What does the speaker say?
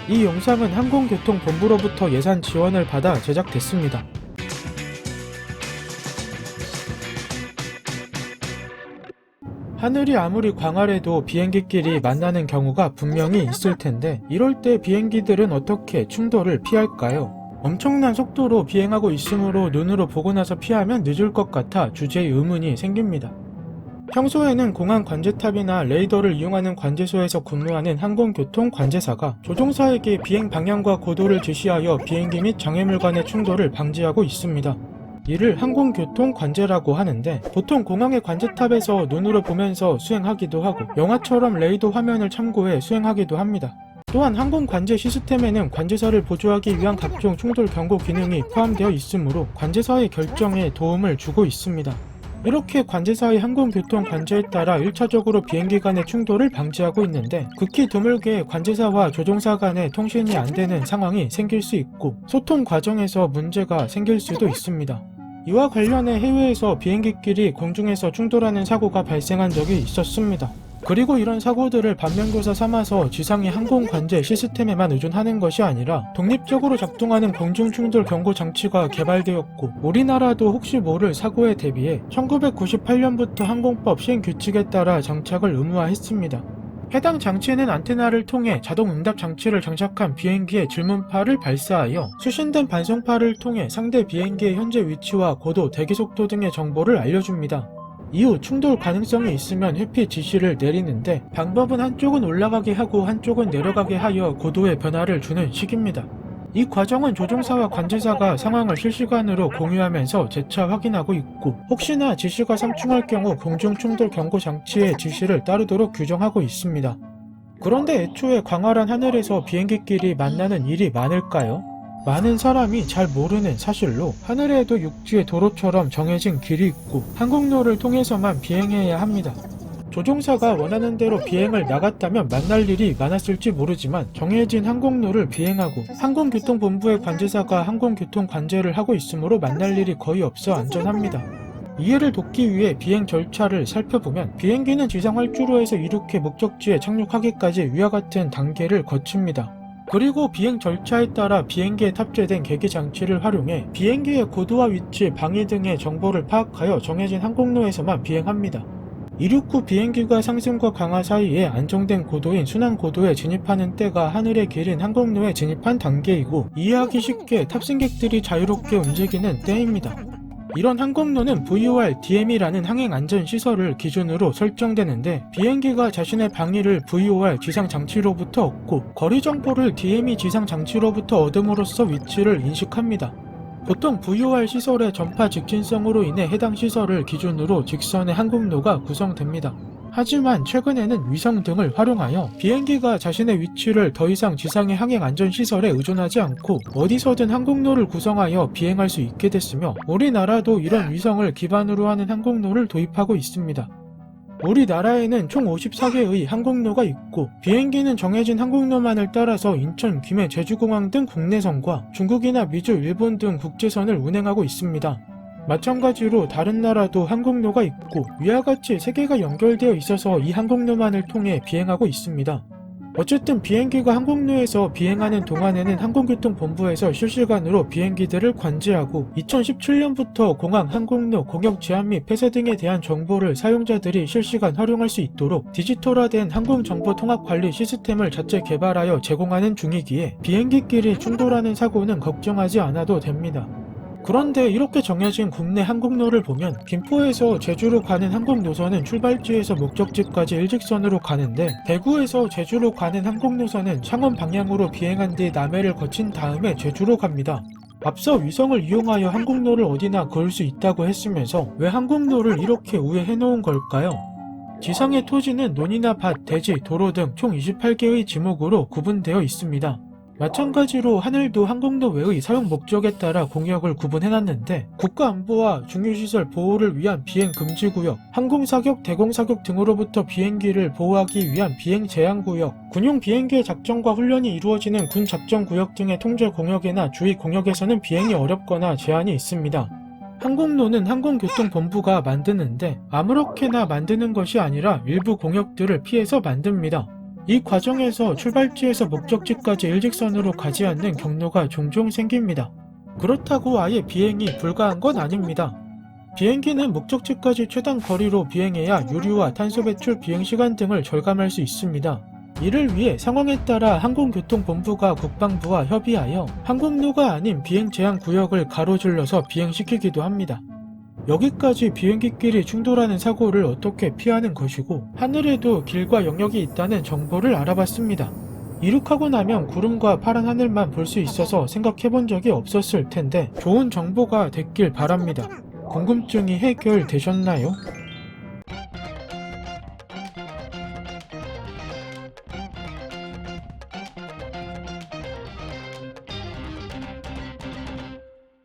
이 영상은 항공교통본부로부터 예산 지원을 받아 제작됐습니다. 하늘이 아무리 광활해도 비행기끼리 만나는 경우가 분명히 있을 텐데 이럴 때 비행기들은 어떻게 충돌을 피할까요? 엄청난 속도로 비행하고 있으므로 눈으로 보고 나서 피하면 늦을 것 같아 주제의 의문이 생깁니다. 평소에는 공항 관제탑이나 레이더를 이용하는 관제소에서 근무하는 항공교통 관제사가 조종사에게 비행 방향과 고도를 지시하여 비행기 및 장애물 간의 충돌을 방지하고 있습니다. 이를 항공교통 관제라고 하는데 보통 공항의 관제탑에서 눈으로 보면서 수행하기도 하고 영화처럼 레이더 화면을 참고해 수행하기도 합니다. 또한 항공 관제 시스템에는 관제사를 보조하기 위한 각종 충돌 경고 기능이 포함되어 있으므로 관제사의 결정에 도움을 주고 있습니다. 이렇게 관제사의 항공교통 관제에 따라 1차적으로 비행기 간의 충돌을 방지하고 있는데 극히 드물게 관제사와 조종사 간의 통신이 안 되는 상황이 생길 수 있고 소통 과정에서 문제가 생길 수도 있습니다. 이와 관련해 해외에서 비행기끼리 공중에서 충돌하는 사고가 발생한 적이 있었습니다. 그리고 이런 사고들을 반면교사 삼아서 지상의 항공관제 시스템에만 의존하는 것이 아니라 독립적으로 작동하는 공중충돌 경고 장치가 개발되었고 우리나라도 혹시 모를 사고에 대비해 1998년부터 항공법 시행규칙에 따라 장착을 의무화했습니다. 해당 장치는 안테나를 통해 자동 응답 장치를 장착한 비행기의 질문파를 발사하여 수신된 반송파를 통해 상대 비행기의 현재 위치와 고도, 대기속도 등의 정보를 알려줍니다. 이후 충돌 가능성이 있으면 회피 지시를 내리는데 방법은 한쪽은 올라가게 하고 한쪽은 내려가게 하여 고도의 변화를 주는 식입니다. 이 과정은 조종사와 관제사가 상황을 실시간으로 공유하면서 재차 확인하고 있고 혹시나 지시가 상충할 경우 공중충돌 경고 장치의 지시를 따르도록 규정하고 있습니다. 그런데 애초에 광활한 하늘에서 비행기끼리 만나는 일이 많을까요? 많은 사람이 잘 모르는 사실로 하늘에도 육지의 도로처럼 정해진 길이 있고 항공로를 통해서만 비행해야 합니다. 조종사가 원하는 대로 비행을 나갔다면 만날 일이 많았을지 모르지만 정해진 항공로를 비행하고 항공교통본부의 관제사가 항공교통 관제를 하고 있으므로 만날 일이 거의 없어 안전합니다. 이해를 돕기 위해 비행 절차를 살펴보면 비행기는 지상 활주로에서 이륙해 목적지에 착륙하기까지 위와 같은 단계를 거칩니다. 그리고 비행 절차에 따라 비행기에 탑재된 계기 장치를 활용해 비행기의 고도와 위치, 방위 등의 정보를 파악하여 정해진 항공로에서만 비행합니다. 이륙 후 비행기가 상승과 강하 사이에 안정된 고도인 순환 고도에 진입하는 때가 하늘의 길인 항공로에 진입한 단계이고 이해하기 쉽게 탑승객들이 자유롭게 움직이는 때입니다. 이런 항공로는 VOR, DM이라는 항행안전시설을 기준으로 설정되는데 비행기가 자신의 방위를 VOR 지상장치로부터 얻고 거리 정보를 DM이 지상장치로부터 얻음으로써 위치를 인식합니다. 보통 VOR 시설의 전파 직진성으로 인해 해당 시설을 기준으로 직선의 항공로가 구성됩니다. 하지만 최근에는 위성 등을 활용하여 비행기가 자신의 위치를 더 이상 지상의 항행안전시설에 의존하지 않고 어디서든 항공로를 구성하여 비행할 수 있게 됐으며 우리나라도 이런 위성을 기반으로 하는 항공로를 도입하고 있습니다. 우리나라에는 총 54개의 항공로가 있고 비행기는 정해진 항공로만을 따라서 인천, 김해, 제주공항 등 국내선과 중국이나 미주, 일본 등 국제선을 운행하고 있습니다. 마찬가지로 다른 나라도 항공로가 있고 위와 같이 세계가 연결되어 있어서 이 항공로만을 통해 비행하고 있습니다. 어쨌든 비행기가 항공로에서 비행하는 동안에는 항공교통본부에서 실시간으로 비행기들을 관제하고 2017년부터 공항, 항공로, 공역 제한 및 폐쇄 등에 대한 정보를 사용자들이 실시간 활용할 수 있도록 디지털화된 항공정보통합관리 시스템을 자체 개발하여 제공하는 중이기에 비행기끼리 충돌하는 사고는 걱정하지 않아도 됩니다. 그런데 이렇게 정해진 국내 항공로를 보면 김포에서 제주로 가는 항공노선은 출발지에서 목적지까지 일직선으로 가는데 대구에서 제주로 가는 항공노선은 창원 방향으로 비행한 뒤 남해를 거친 다음에 제주로 갑니다. 앞서 위성을 이용하여 항공로를 어디나 그을 수 있다고 했으면서 왜 항공로를 이렇게 우회해 놓은 걸까요? 지상의 토지는 논이나 밭, 대지, 도로 등 총 28개의 지목으로 구분되어 있습니다. 마찬가지로 하늘도 항공로 외의 사용 목적에 따라 공역을 구분해놨는데 국가안보와 중요시설 보호를 위한 비행금지구역, 항공사격, 대공사격 등으로부터 비행기를 보호하기 위한 비행제한구역, 군용 비행기의 작전과 훈련이 이루어지는 군작전구역 등의 통제공역이나 주의공역에서는 비행이 어렵거나 제한이 있습니다. 항공로는 항공교통본부가 만드는데 아무렇게나 만드는 것이 아니라 일부 공역들을 피해서 만듭니다. 이 과정에서 출발지에서 목적지까지 일직선으로 가지 않는 경로가 종종 생깁니다. 그렇다고 아예 비행이 불가한 건 아닙니다. 비행기는 목적지까지 최단 거리로 비행해야 유류와 탄소 배출 비행시간 등을 절감할 수 있습니다. 이를 위해 상황에 따라 항공교통본부가 국방부와 협의하여 항공로가 아닌 비행 제한 구역을 가로질러서 비행시키기도 합니다. 여기까지 비행기끼리 충돌하는 사고를 어떻게 피하는 것이고, 하늘에도 길과 영역이 있다는 정보를 알아봤습니다. 이륙하고 나면 구름과 파란 하늘만 볼 수 있어서 생각해본 적이 없었을 텐데 좋은 정보가 됐길 바랍니다. 궁금증이 해결되셨나요?